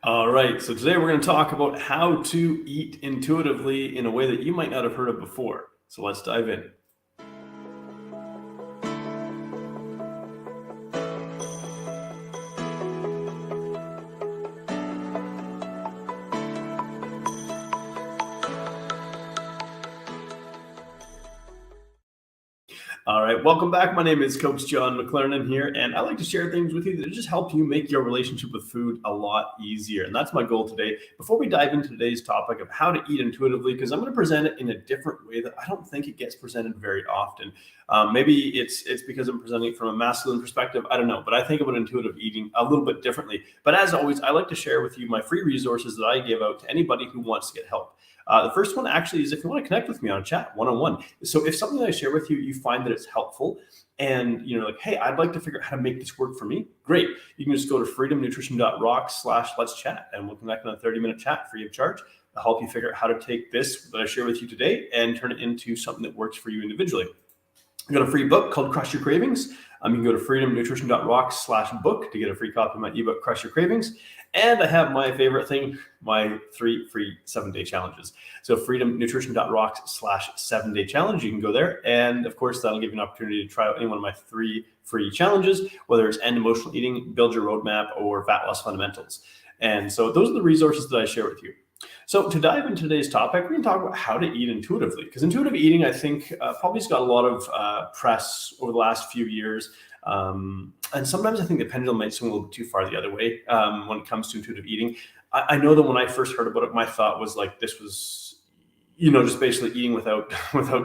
All right, so today we're going to talk about how to eat intuitively in a way that you might not have heard of before. So let's dive in. All right, welcome back. My name is Coach John McLernan here, and I like to share things with you that just help you make your relationship with food a lot easier. And that's my goal today. Before we dive into today's topic of how to eat intuitively, because I'm going to present it in a different way that I don't think it gets presented very often. Maybe it's because I'm presenting it from a masculine perspective. I don't know, but I think about intuitive eating a little bit differently. But as always, I like to share with you my free resources that I give out to anybody who wants to get help. The first one actually is if you want to connect with me on a chat one-on-one. So if something that I share with you, you find that it's helpful and like, hey, I'd like to figure out how to make this work for me. Great. You can just go to freedomnutrition.rocks/let's chat and we'll connect on a 30-minute chat free of charge. I'll help you figure out how to take this that I share with you today and turn it into something that works for you individually. I got a free book called Crush Your Cravings. You can go to freedomnutrition.rocks/book to get a free copy of my ebook, Crush Your Cravings. And I have my favorite thing, my 3 free 7-day challenges. So freedomnutrition.rocks/7-day challenge. You can go there. And of course, that'll give you an opportunity to try out any one of my 3 free challenges, whether it's End Emotional Eating, Build Your Roadmap, or Fat Loss Fundamentals. And so those are the resources that I share with you. So to dive into today's topic, we're going to talk about how to eat intuitively, because intuitive eating, I think, probably has got a lot of press over the last few years. And sometimes I think the pendulum might swing a little too far the other way when it comes to intuitive eating. I know that when I first heard about it, my thought was like, this was, just basically eating without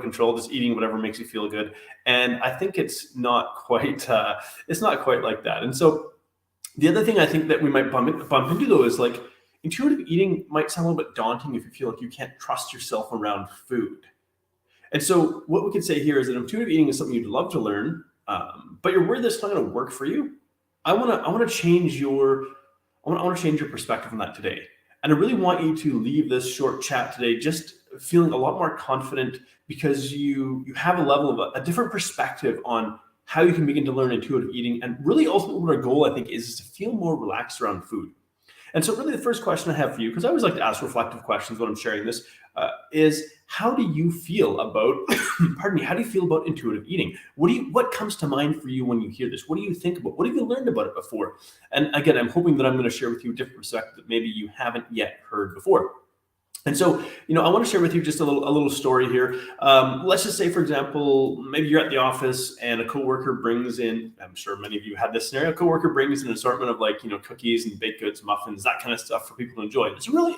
control, just eating whatever makes you feel good. And I think it's not quite like that. And so the other thing I think that we might bump into though is like, intuitive eating might sound a little bit daunting if you feel like you can't trust yourself around food. And so what we could say here is that intuitive eating is something you'd love to learn, but you're worried that it's not going to work for you. I want to change your perspective on that today. And I really want you to leave this short chat today just feeling a lot more confident because you have a level of a different perspective on how you can begin to learn intuitive eating. And really ultimately what our goal, I think, is to feel more relaxed around food. And so really the first question I have for you, because I always like to ask reflective questions when I'm sharing this, is how do you feel about, how do you feel about intuitive eating? What comes to mind for you when you hear this? What do you think about? What have you learned about it before? And again, I'm hoping that I'm going to share with you a different perspective that maybe you haven't yet heard before. And so, I want to share with you just a little story here. Let's just say, for example, maybe you're at the office and a coworker brings in, I'm sure many of you had this scenario, a coworker brings an assortment of cookies and baked goods, muffins, that kind of stuff for people to enjoy. It's really,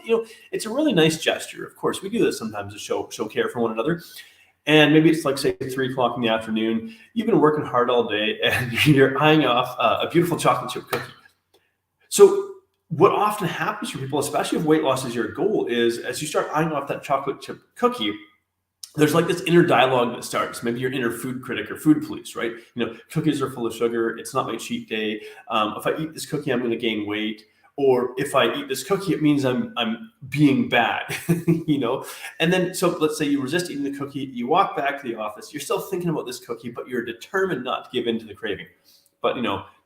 it's a really nice gesture. Of course, we do this sometimes to show care for one another. And maybe it's like, say, 3:00 in the afternoon. You've been working hard all day and you're eyeing off a beautiful chocolate chip cookie. So what often happens for people, especially if weight loss is your goal, is as you start eyeing off that chocolate chip cookie, there's like this inner dialogue that starts. Maybe your inner food critic or food police, right? Cookies are full of sugar. It's not my cheat day. If I eat this cookie, I'm going to gain weight. Or if I eat this cookie, it means I'm being bad, And then, so let's say you resist eating the cookie. You walk back to the office. You're still thinking about this cookie, but you're determined not to give in to the craving. But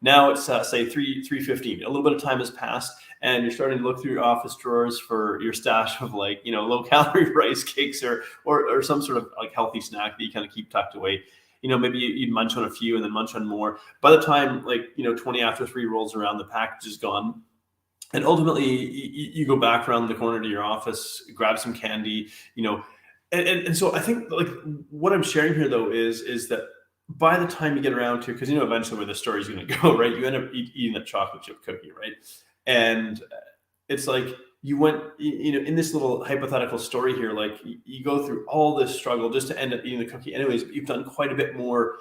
now it's say 3:15. A little bit of time has passed, and you're starting to look through your office drawers for your stash of low-calorie rice cakes or some sort of like healthy snack that you kind of keep tucked away. Maybe you'd munch on a few and then munch on more. By the time 20 after 3 rolls around, the package is gone. And ultimately, you go back around the corner to your office, grab some candy, and so I think like what I'm sharing here though is that by the time you get around to, because eventually where the story is going to go, right? You end up eating that chocolate chip cookie, right? And it's like you went, in this little hypothetical story here, like you go through all this struggle just to end up eating the cookie. Anyways, but you've done quite a bit more,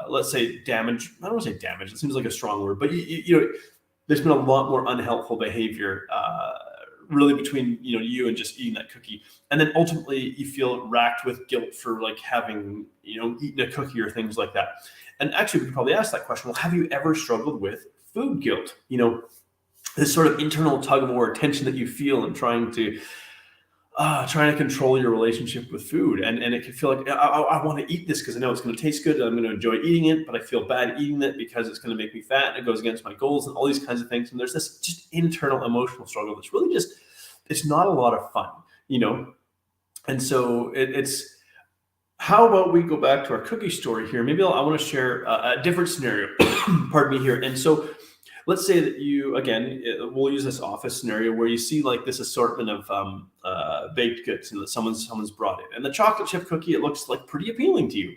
let's say damage. I don't want to say damage. It seems like a strong word, but there's been a lot more unhelpful behavior really between you and just eating that cookie. And then ultimately you feel racked with guilt for like having eaten a cookie or things like that. And actually we could probably ask that question, well, have you ever struggled with food guilt? This sort of internal tug of war tension that you feel in trying to trying to control your relationship with food. And it can feel like I want to eat this because I know it's going to taste good and I'm going to enjoy eating it, but I feel bad eating it because it's going to make me fat and it goes against my goals and all these kinds of things. And there's this just internal emotional struggle that's really just, it's not a lot of fun, you know? And so it's, how about we go back to our cookie story here? Maybe I want to share a different scenario, pardon me here. And so let's say that you, again, we'll use this office scenario where you see like this assortment of baked goods and that someone's brought in. And the chocolate chip cookie, it looks like pretty appealing to you.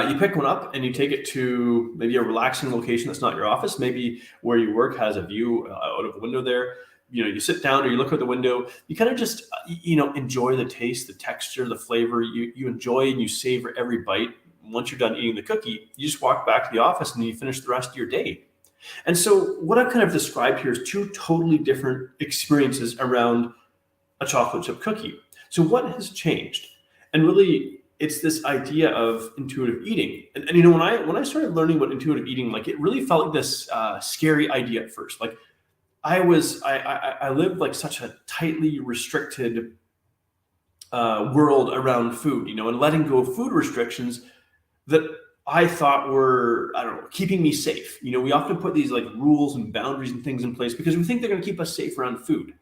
You pick one up and you take it to maybe a relaxing location that's not your office. Maybe where you work has a view out of the window there. You know, you sit down or you look out the window, you kind of just, enjoy the taste, the texture, the flavor. You enjoy and you savor every bite. Once you're done eating the cookie, you just walk back to the office and you finish the rest of your day. And so what I've kind of described here is two totally different experiences around a chocolate chip cookie. So what has changed? And really, it's this idea of intuitive eating. And when I started learning about intuitive eating, like it really felt like this scary idea at first. Like I lived like such a tightly restricted world around food, and letting go of food restrictions that I thought were, I don't know, keeping me safe. We often put these like rules and boundaries and things in place because we think they're going to keep us safe around food.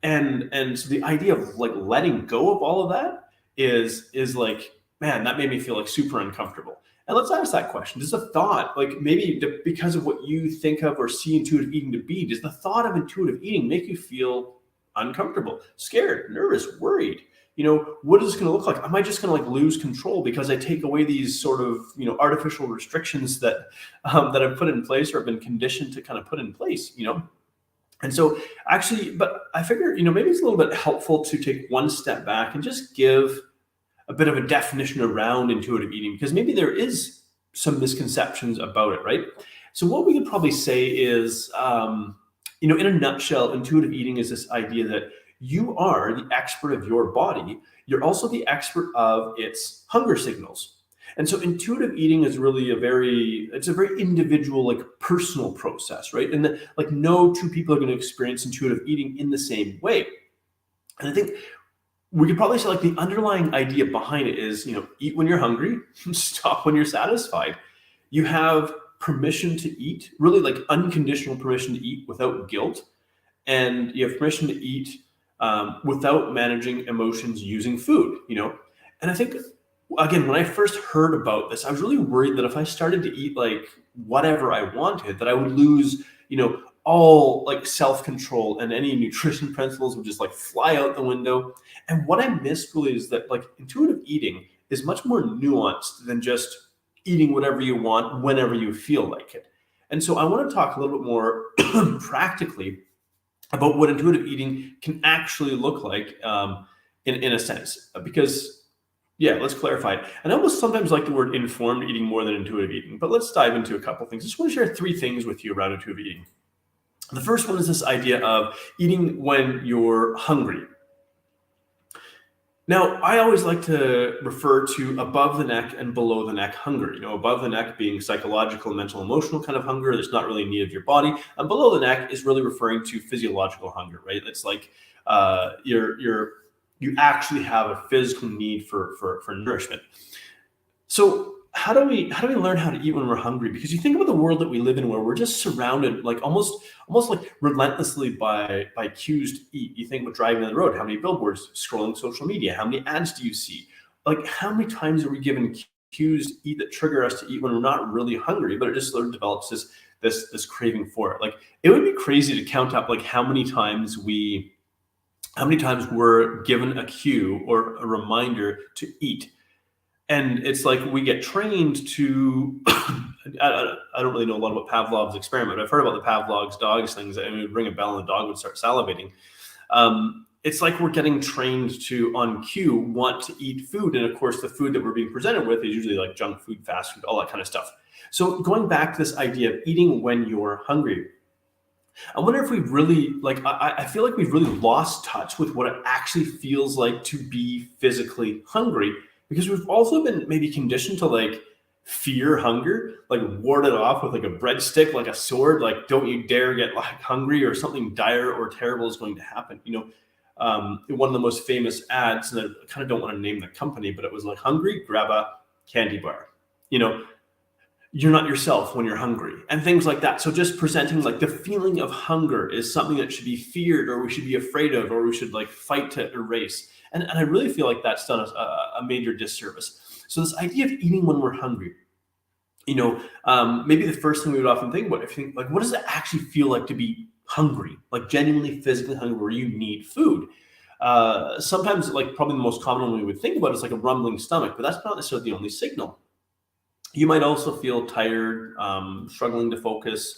And so the idea of like letting go of all of that is like, man, that made me feel like super uncomfortable. And let's ask that question. Does the thought, like maybe because of what you think of or see intuitive eating to be, does the thought of intuitive eating make you feel uncomfortable, scared, nervous, worried? What is this going to look like? Am I just going to like lose control because I take away these sort of, artificial restrictions that I've put in place or have been conditioned to kind of put in place, And so actually, but I figure, maybe it's a little bit helpful to take one step back and just give a bit of a definition around intuitive eating, because maybe there is some misconceptions about it, right? So what we could probably say is, in a nutshell, intuitive eating is this idea that you are the expert of your body. You're also the expert of its hunger signals. And so intuitive eating is really a very individual, like personal process, right? And like no two people are going to experience intuitive eating in the same way. And I think we could probably say like the underlying idea behind it is, eat when you're hungry, stop when you're satisfied. You have permission to eat, really like unconditional permission to eat without guilt. And you have permission to eat without managing emotions using food, And I think, again, when I first heard about this, I was really worried that if I started to eat like whatever I wanted, that I would lose, all like self-control, and any nutrition principles would just like fly out the window. And what I missed really is that like intuitive eating is much more nuanced than just eating whatever you want whenever you feel like it. And so I want to talk a little bit more practically about what intuitive eating can actually look like in a sense, because let's clarify it. And I almost sometimes like the word informed eating more than intuitive eating, but let's dive into a couple things. I just want to share 3 things with you around intuitive eating. The first one is this idea of eating when you're hungry. Now, I always like to refer to above the neck and below the neck hunger. Above the neck being psychological, mental, emotional kind of hunger that's not really a need of your body. And below the neck is really referring to physiological hunger, right? It's like you actually have a physical need for nourishment. So how do we learn how to eat when we're hungry? Because you think about the world that we live in, where we're just surrounded like almost like relentlessly by cues to eat. You think about driving on the road, how many billboards, scrolling social media, how many ads do you see? Like how many times are we given cues to eat that trigger us to eat when we're not really hungry, but it just sort of develops this craving for it. Like it would be crazy to count up like how many times we're given a cue or a reminder to eat. And it's like we get trained to, I don't really know a lot about Pavlov's experiment, but I've heard about the Pavlov's dogs things. I mean, we'd ring a bell and the dog would start salivating. It's like we're getting trained to, on cue, want to eat food. And of course, the food that we're being presented with is usually like junk food, fast food, all that kind of stuff. So going back to this idea of eating when you're hungry, I wonder if we really, like, I feel like we've really lost touch with what it actually feels like to be physically hungry, because we've also been maybe conditioned to like fear hunger, like ward it off with like a breadstick, like a sword, like don't you dare get like hungry or something dire or terrible is going to happen. one of the most famous ads, and I kind of don't want to name the company, but it was like, hungry, grab a candy bar. You're not yourself when you're hungry, and things like that. So just presenting like the feeling of hunger is something that should be feared, or we should be afraid of, or we should like fight to erase. And I really feel like that's done a major disservice. So this idea of eating when we're hungry, maybe the first thing we would often think about, if you think like, what does it actually feel like to be hungry, like genuinely physically hungry, where you need food? Sometimes, like probably the most common one we would think about is like a rumbling stomach, but that's not necessarily the only signal. You might also feel tired, struggling to focus,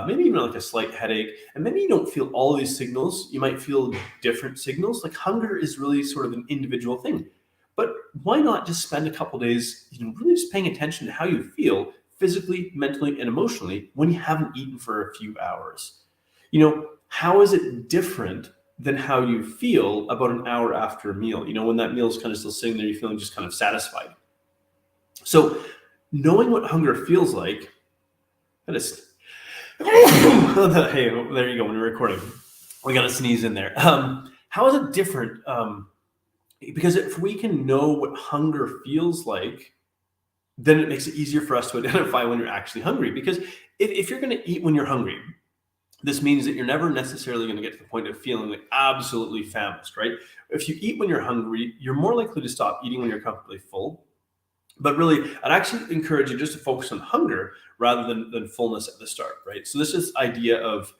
maybe even like a slight headache. And maybe you don't feel all these signals. You might feel different signals. Like hunger is really sort of an individual thing. But why not just spend a couple days, really just paying attention to how you feel physically, mentally, and emotionally when you haven't eaten for a few hours? How is it different than how you feel about an hour after a meal? When that meal is kind of still sitting there, you're feeling just kind of satisfied. So knowing what hunger feels like, that is, hey, there you go. When we're recording, we got to sneeze in there. How is it different? Because if we can know what hunger feels like, then it makes it easier for us to identify when you're actually hungry. Because if you're going to eat when you're hungry, this means that you're never necessarily going to get to the point of feeling like absolutely famished, right? If you eat when you're hungry, you're more likely to stop eating when you're comfortably full. But really, I'd actually encourage you just to focus on hunger rather than fullness at the start, right? So this is idea of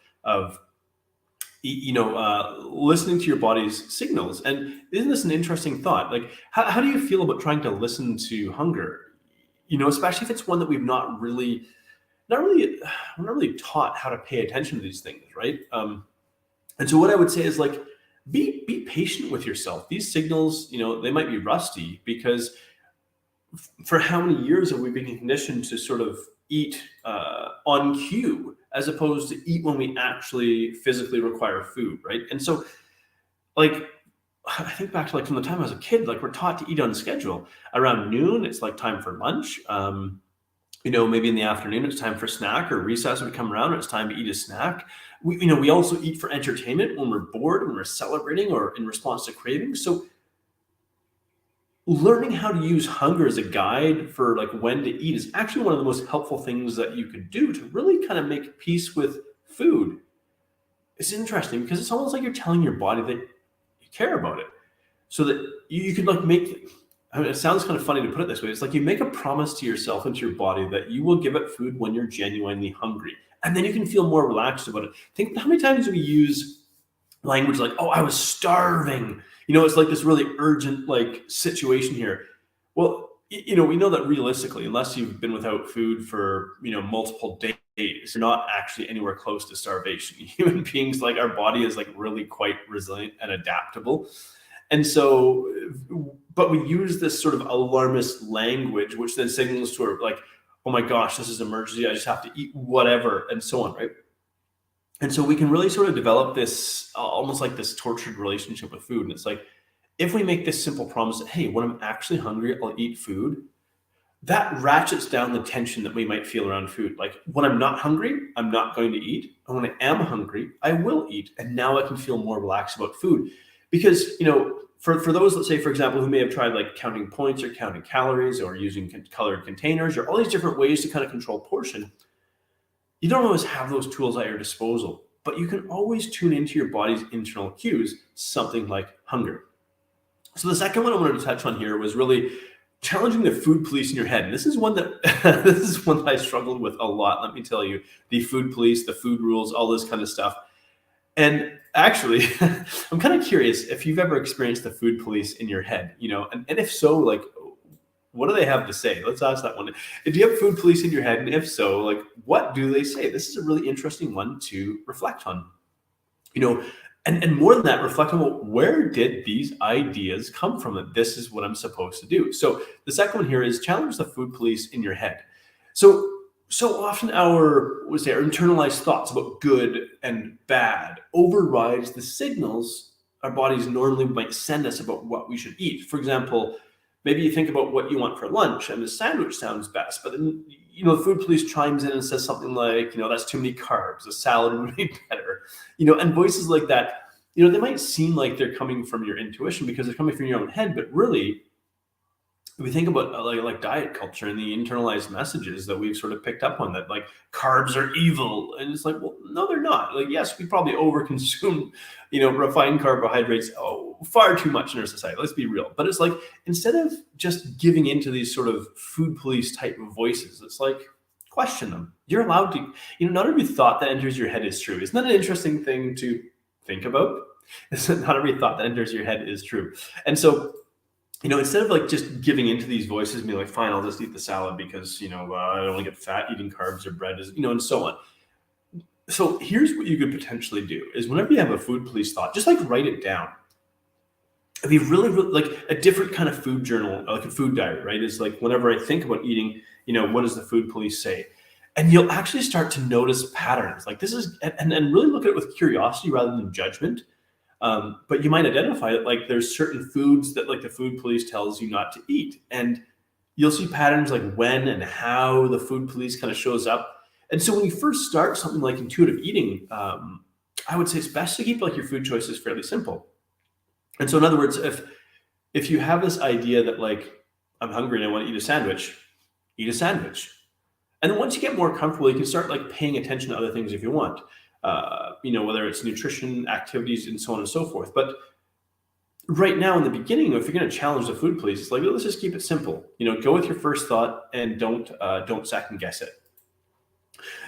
listening to your body's signals. And isn't this an interesting thought? Like, how do you feel about trying to listen to hunger? Especially if it's one that we're not really taught how to pay attention to these things, right? And so what I would say is like, be patient with yourself. These signals, they might be rusty because for how many years have we been conditioned to sort of eat on cue as opposed to eat when we actually physically require food, right? And so, like, I think back to like from the time I was a kid, like we're taught to eat on schedule. Around noon, it's like time for lunch. Maybe in the afternoon, it's time for snack, or recess would come around, and it's time to eat a snack. We also eat for entertainment when we're bored, when we're celebrating, or in response to cravings. So learning how to use hunger as a guide for like when to eat is actually one of the most helpful things that you could do to really kind of make peace with food. It's interesting because it's almost like you're telling your body that you care about it, so that you could like make, it sounds kind of funny to put it this way. It's like you make a promise to yourself and to your body that you will give it food when you're genuinely hungry. And then you can feel more relaxed about it. Think how many times we use language like, oh, I was starving. It's like this really urgent like situation here. Well, we know that realistically, unless you've been without food for, multiple days, you're not actually anywhere close to starvation. Human beings, like our body is like really quite resilient and adaptable. And so, but we use this sort of alarmist language, which then signals to our like, oh my gosh, this is an emergency. I just have to eat whatever, and so on, right? And so we can really sort of develop this almost like this tortured relationship with food. And it's like, if we make this simple promise that, hey, when I'm actually hungry, I'll eat food, that ratchets down the tension that we might feel around food. Like when I'm not hungry, I'm not going to eat. And when I am hungry, I will eat. And now I can feel more relaxed about food. Because, for those, let's say, for example, who may have tried like counting points or counting calories or using colored containers or all these different ways to kind of control portion, you don't always have those tools at your disposal, but you can always tune into your body's internal cues, something like hunger. So the second one I wanted to touch on here was really challenging the food police in your head. And this is one that I struggled with a lot. Let me tell you, the food police, the food rules, all this kind of stuff. And actually, I'm kind of curious if you've ever experienced the food police in your head, and if so, like, what do they have to say? Let's ask that one. Do you have food police in your head? And if so, like, what do they say? This is a really interesting one to reflect on, and more than that, reflect on, well, where did these ideas come from that this is what I'm supposed to do? So the second one here is challenge the food police in your head. So often our internalized thoughts about good and bad overrides the signals our bodies normally might send us about what we should eat. For example, maybe you think about what you want for lunch and the sandwich sounds best, but then, the food police chimes in and says something like, that's too many carbs, a salad would be better, and voices like that they might seem like they're coming from your intuition because they're coming from your own head, but really, if we think about like diet culture and the internalized messages that we've sort of picked up on, that like carbs are evil, and it's like, well, no, they're not. Like, yes, we probably overconsume, refined carbohydrates far too much in our society. Let's be real. But it's like, instead of just giving into these sort of food police type of voices, it's like, question them. You're allowed to, not every thought that enters your head is true. Isn't that an interesting thing to think about? Is that not every thought that enters your head is true? And so, instead of like just giving into these voices and being like, fine, I'll just eat the salad because, I don't want to get fat eating carbs or bread, and so on. So here's what you could potentially do is, whenever you have a food police thought, just like write it down. It'd be really, really like a different kind of food journal, like a food diary, right? Is like, whenever I think about eating, what does the food police say? And you'll actually start to notice patterns. Like, this is, and really look at it with curiosity rather than judgment. But you might identify that like there's certain foods that like the food police tells you not to eat. And you'll see patterns like when and how the food police kind of shows up. And so when you first start something like intuitive eating, I would say it's best to keep like your food choices fairly simple. And so in other words, if you have this idea that like, I'm hungry and I want to eat a sandwich, eat a sandwich. And then once you get more comfortable, you can start like paying attention to other things if you want. Whether it's nutrition, activities, and so on and so forth. But right now in the beginning, if you're going to challenge the food police, it's like, let's just keep it simple. Go with your first thought and don't second guess it.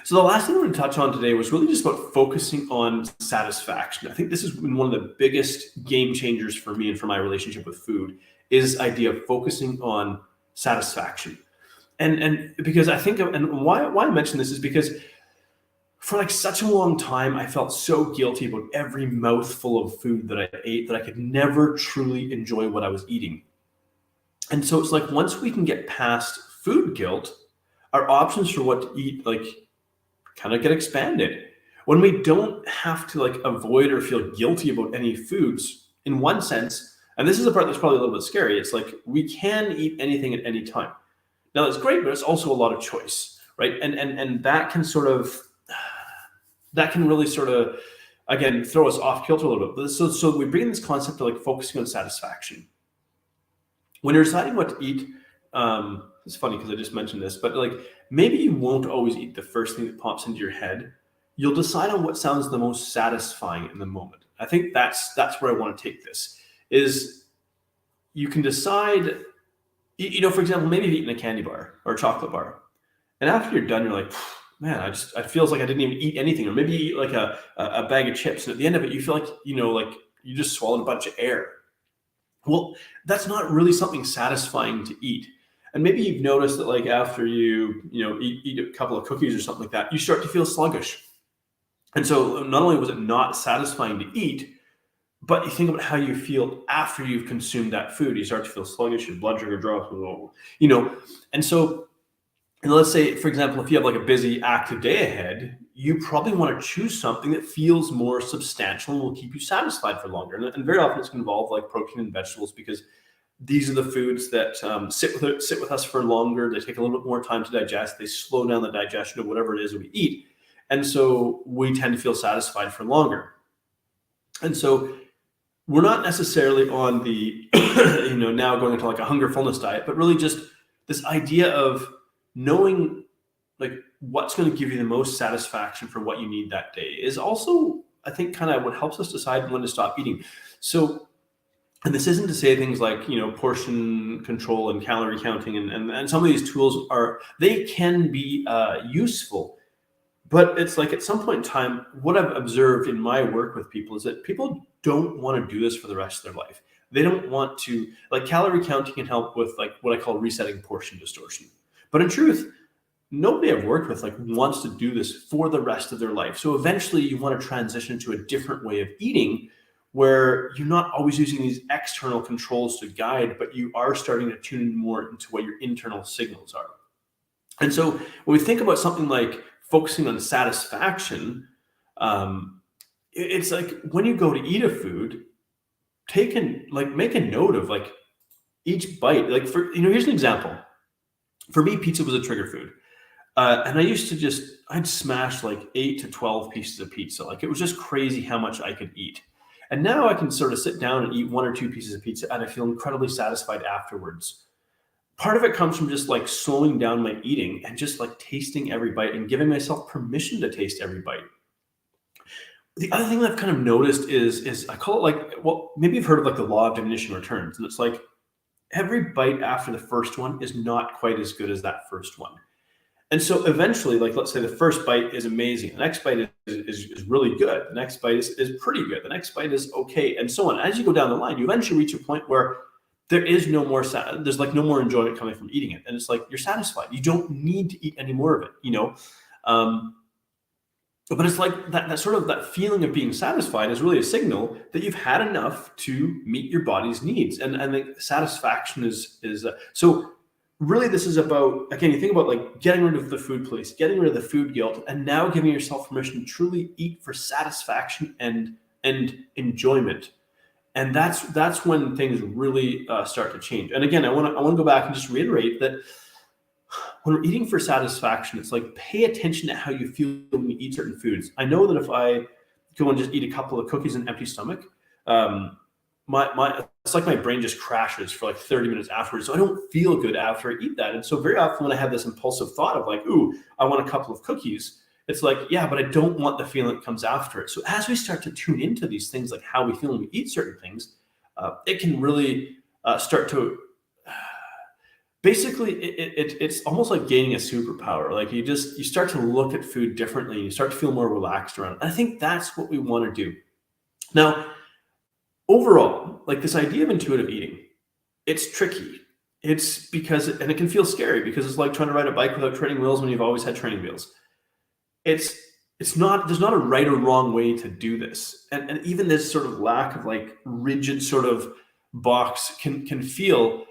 So the last thing I want to touch on today was really just about focusing on satisfaction. I think this has been one of the biggest game changers for me and for my relationship with food, is this idea of focusing on satisfaction. And because I think, and why I mention this is because for like such a long time, I felt so guilty about every mouthful of food that I ate that I could never truly enjoy what I was eating. And so it's like, once we can get past food guilt, our options for what to eat like kind of get expanded. When we don't have to like avoid or feel guilty about any foods, in one sense, and this is the part that's probably a little bit scary, it's like we can eat anything at any time. Now that's great, but it's also a lot of choice, right? And that can really sort of, again, throw us off kilter a little bit. But so we bring in this concept of like focusing on satisfaction. When you're deciding what to eat, it's funny because I just mentioned this, but like maybe you won't always eat the first thing that pops into your head. You'll decide on what sounds the most satisfying in the moment. I think that's where I want to take this, is you can decide, for example, maybe you've eaten a candy bar or a chocolate bar. And after you're done, you're like, man, it feels like I didn't even eat anything. Or maybe you eat like a bag of chips, and at the end of it, you feel like, like you just swallowed a bunch of air. Well, that's not really something satisfying to eat. And maybe you've noticed that like after you eat a couple of cookies or something like that, you start to feel sluggish. And so not only was it not satisfying to eat, but you think about how you feel after you've consumed that food. You start to feel sluggish, your blood sugar drops, and so, and let's say, for example, if you have like a busy, active day ahead, you probably want to choose something that feels more substantial and will keep you satisfied for longer. And very often it's going to involve like protein and vegetables, because these are the foods that sit with us for longer. They take a little bit more time to digest. They slow down the digestion of whatever it is that we eat. And so we tend to feel satisfied for longer. And so we're not necessarily on the, now going into like a hunger fullness diet, but really just this idea of knowing like what's going to give you the most satisfaction for what you need that day is also, I think, kind of what helps us decide when to stop eating. So, and this isn't to say things like, portion control and calorie counting, and some of these tools they can be useful, but it's like at some point in time, what I've observed in my work with people is that people don't want to do this for the rest of their life. They don't want to, like, calorie counting can help with like what I call resetting portion distortion. But in truth, nobody I've worked with like wants to do this for the rest of their life. So eventually you want to transition to a different way of eating, where you're not always using these external controls to guide, but you are starting to tune in more into what your internal signals are. And so when we think about something like focusing on satisfaction, it's like when you go to eat a food, make a note of like each bite. Like here's an example. For me, pizza was a trigger food. And I used to I'd smash like 8 to 12 pieces of pizza. Like it was just crazy how much I could eat. And now I can sort of sit down and eat 1 or 2 pieces of pizza and I feel incredibly satisfied afterwards. Part of it comes from just like slowing down my eating and just like tasting every bite and giving myself permission to taste every bite. The other thing that I've kind of noticed is I call it like, well, maybe you've heard of like the law of diminishing returns. And it's like every bite after the first one is not quite as good as that first one. And so eventually, like let's say the first bite is amazing, the next bite is really good, the next bite is pretty good, the next bite is okay, and so on. As you go down the line, you eventually reach a point where there is no more, there's like no more enjoyment coming from eating it. And it's like you're satisfied. You don't need to eat any more of it, you know? But it's like that sort of that feeling of being satisfied is really a signal that you've had enough to meet your body's needs. And the satisfaction so really this is about, again, you think about like getting rid of the food police, getting rid of the food guilt, and now giving yourself permission to truly eat for satisfaction and enjoyment. And that's when things really start to change. And again, I want to go back and just reiterate that when we're eating for satisfaction, it's like pay attention to how you feel when you eat certain foods. I know that if I go and just eat a couple of cookies on an empty stomach, it's like my brain just crashes for like 30 minutes afterwards. So I don't feel good after I eat that. And so very often when I have this impulsive thought of like, ooh, I want a couple of cookies, it's like, yeah, but I don't want the feeling that comes after it. So as we start to tune into these things, like how we feel when we eat certain things, it can really start to basically it's almost like gaining a superpower. Like you start to look at food differently. You start to feel more relaxed around it. I think that's what we want to do. Now, overall, like this idea of intuitive eating, it's tricky. It's because, and it can feel scary because it's like trying to ride a bike without training wheels when you've always had training wheels. There's not a right or wrong way to do this. And even this sort of lack of like rigid sort of box can feel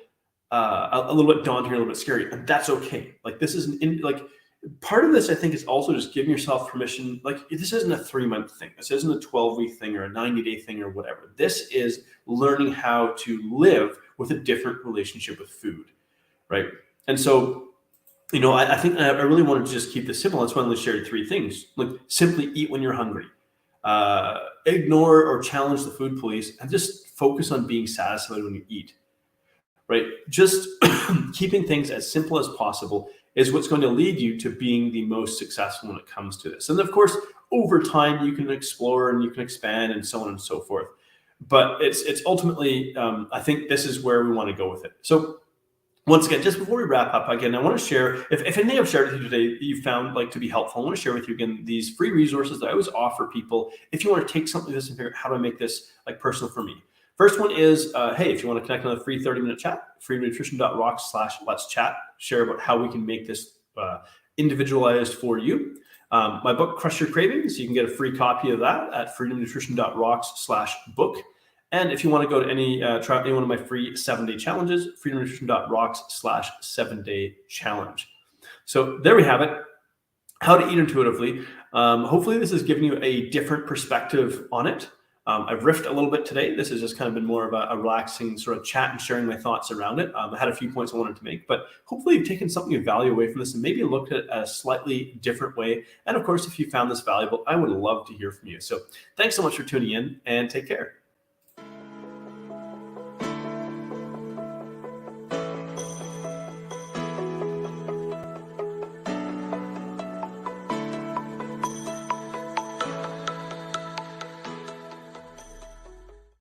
a little bit daunting, a little bit scary, and that's okay. Like this isn't like part of this, I think, is also just giving yourself permission. Like this isn't a 3-month thing. This isn't a 12-week thing or a 90-day thing or whatever. This is learning how to live with a different relationship with food, right? And so, you know, I think I really wanted to just keep this simple. That's why I only shared 3 things. Like simply eat when you're hungry, ignore or challenge the food police, and just focus on being satisfied when you eat. Right? Just keeping things as simple as possible is what's going to lead you to being the most successful when it comes to this. And of course, over time, you can explore and you can expand and so on and so forth. But it's ultimately, I think this is where we want to go with it. So once again, just before we wrap up, again, I want to share, if anything I've shared with you today that you found like to be helpful, I want to share with you again these free resources that I always offer people if you want to take something like this and figure out how to make this like personal for me. First one is, hey, if you want to connect on a free 30-minute chat, freedomnutrition.rocks/let's chat, share about how we can make this individualized for you. My book, Crush Your Cravings, you can get a free copy of that at freedomnutrition.rocks/book. And if you want to go to try any one of my free 7-day challenges, freedomnutrition.rocks/7-day challenge. So there we have it. How to eat intuitively. Hopefully this has given you a different perspective on it. I've riffed a little bit today. This has just kind of been more of a relaxing sort of chat and sharing my thoughts around it. I had a few points I wanted to make, but hopefully you've taken something of value away from this and maybe looked at it a slightly different way. And of course, if you found this valuable, I would love to hear from you. So thanks so much for tuning in and take care.